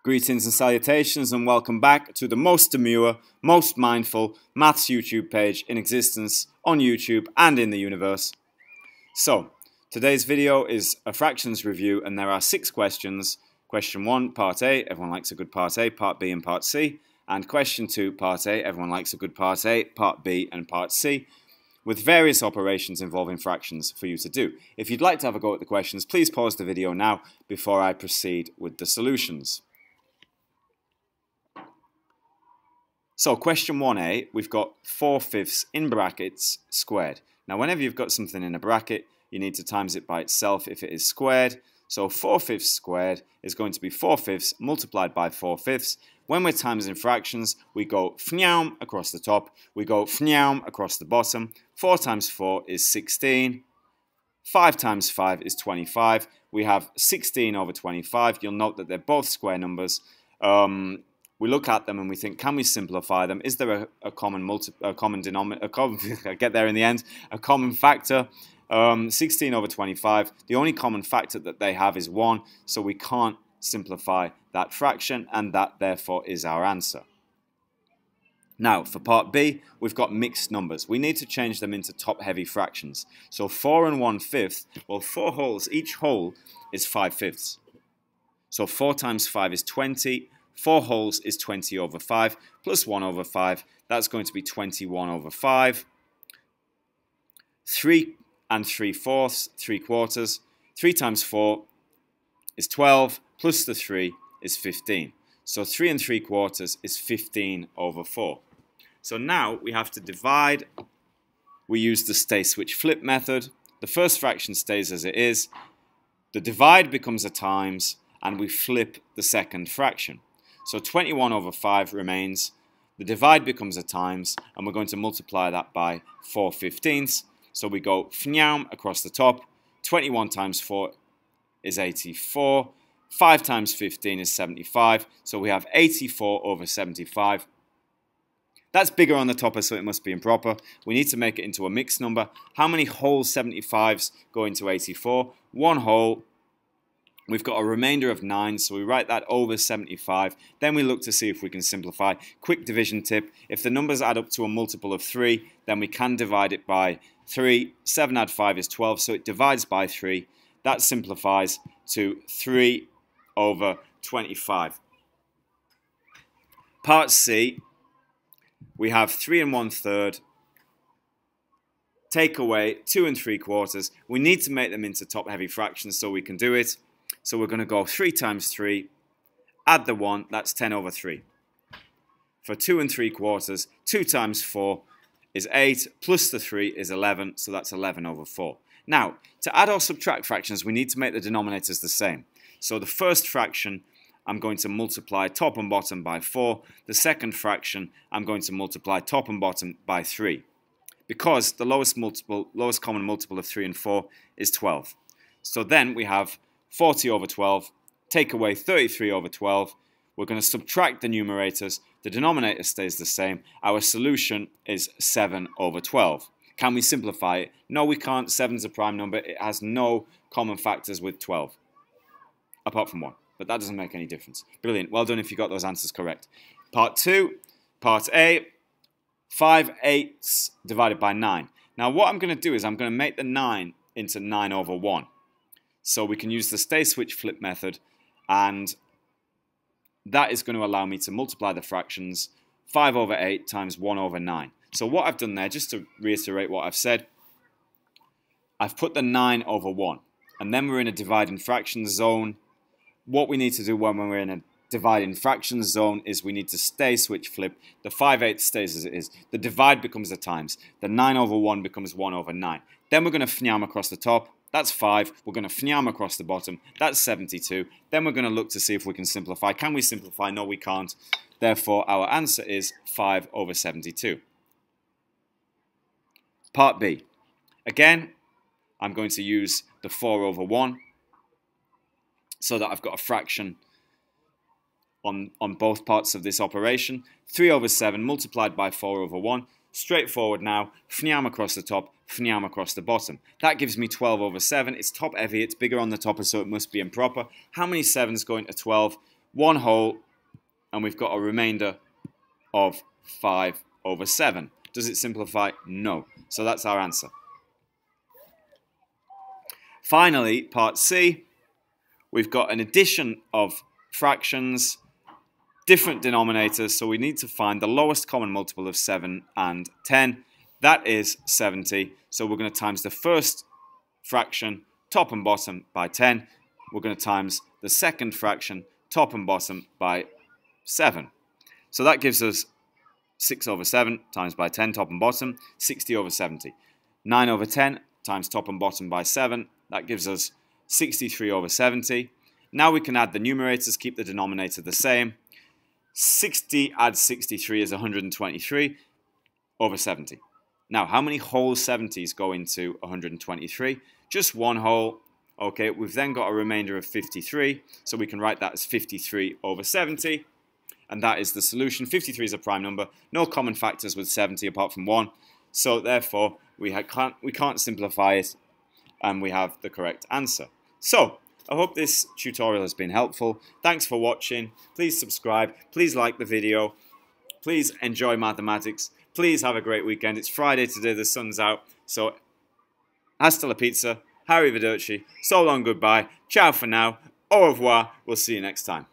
Greetings and salutations and welcome back to the most demure, most mindful maths YouTube page in existence on YouTube and in the universe. So, today's video is a fractions review and there are 6 questions. Question 1, part A, everyone likes a good part A, part B and part C. And question 2, part A, everyone likes a good part A, part B and part C, with various operations involving fractions for you to do. If you'd like to have a go at the questions, please pause the video now before I proceed with the solutions. So question 1a, we've got 4/5 in brackets squared. Now whenever you've got something in a bracket, you need to times it by itself if it is squared. So 4/5 squared is going to be 4/5 multiplied by 4/5. When we're timesing fractions, we go fnyam across the top, we go fnyam across the bottom. 4 times 4 is 16. 5 times 5 is 25. We have 16 over 25. You'll note that they're both square numbers. We look at them and we think, can we simplify them? Is there a common denominator? I get there in the end. A common factor. 16 over 25. The only common factor that they have is 1, so we can't simplify that fraction, and that therefore is our answer. Now, for part B, we've got mixed numbers. We need to change them into top-heavy fractions. So 4 and 1/5, well, 4 wholes, each whole is 5/5. So 4 times 5 is 20. 4 wholes is 20 over 5, plus 1 over 5. That's going to be 21 over 5. 3 and 3/4, 3/4. 3 times 4 is 12, plus the 3 is 15. So 3 and 3/4 is 15 over 4. So now we have to divide. We use the stay switch flip method. The first fraction stays as it is. The divide becomes a times, and we flip the second fraction. So 21 over 5 remains, the divide becomes a times, and we're going to multiply that by 4/15. So we go fnyam across the top, 21 times 4 is 84, 5 times 15 is 75, so we have 84 over 75. That's bigger on the topper, so it must be improper. We need to make it into a mixed number. How many whole 75s go into 84? 1 whole. We've got a remainder of 9, so we write that over 75. Then we look to see if we can simplify. Quick division tip, if the numbers add up to a multiple of 3, then we can divide it by 3. 7 add 5 is 12, so it divides by 3. That simplifies to 3 over 25. Part C, we have 3 and 1/3. Take away 2 and 3/4. We need to make them into top-heavy fractions so we can do it. So we're going to go 3 times 3, add the 1, that's 10 over 3. For 2 and 3/4, 2 times 4 is 8, plus the 3 is 11, so that's 11 over 4. Now, to add or subtract fractions, we need to make the denominators the same. So the first fraction, I'm going to multiply top and bottom by 4. The second fraction, I'm going to multiply top and bottom by 3. Because the lowest common multiple of 3 and 4 is 12. So then we have 40 over 12, take away 33 over 12. We're going to subtract the numerators. The denominator stays the same. Our solution is 7 over 12. Can we simplify it? No, we can't. 7 is a prime number. It has no common factors with 12, apart from 1. But that doesn't make any difference. Brilliant. Well done if you got those answers correct. Part 2, part A, 5/8 divided by 9. Now what I'm going to do is I'm going to make the 9 into 9 over 1. So we can use the stay switch flip method, and that is going to allow me to multiply the fractions 5 over 8 times 1 over 9. So what I've done there, just to reiterate what I've said, I've put the 9 over 1, and then we're in a dividing fractions zone. What we need to do when we're in a dividing fractions zone is we need to stay switch flip. The 5/8 stays as it is. The divide becomes a times. The 9 over 1 becomes 1 over 9. Then we're going to fnyam across the top. That's 5. We're going to fnyam across the bottom. That's 72. Then we're going to look to see if we can simplify. Can we simplify? No, we can't. Therefore, our answer is 5 over 72. Part B. Again, I'm going to use the 4 over 1 so that I've got a fraction on both parts of this operation. 3 over 7 multiplied by 4 over 1. Straightforward now, fnyam across the top, fnyam across the bottom. That gives me 12 over 7. It's top heavy, it's bigger on the topper, so it must be improper. How many 7s go into 12? 1 whole, and we've got a remainder of 5 over 7. Does it simplify? No. So that's our answer. Finally, part C, we've got an addition of fractions, different denominators, so we need to find the lowest common multiple of 7 and 10. That is 70, so we're going to times the first fraction, top and bottom, by 10. We're going to times the second fraction, top and bottom, by 7. So that gives us 6 over 7 times by 10, top and bottom, 60 over 70. 9 over 10 times top and bottom by 7, that gives us 63 over 70. Now we can add the numerators, keep the denominator the same. 60 add 63 is 123 over 70. Now, how many whole 70s go into 123? Just 1 whole. Okay, we've then got a remainder of 53, so we can write that as 53 over 70. And that is the solution. 53 is a prime number. No common factors with 70 apart from 1. So therefore, we can't simplify it, and we have the correct answer. So, I hope this tutorial has been helpful. Thanks for watching. Please subscribe. Please like the video. Please enjoy mathematics. Please have a great weekend. It's Friday today. The sun's out. So, hasta la pizza. Arrivederci. So long, goodbye. Ciao for now. Au revoir. We'll see you next time.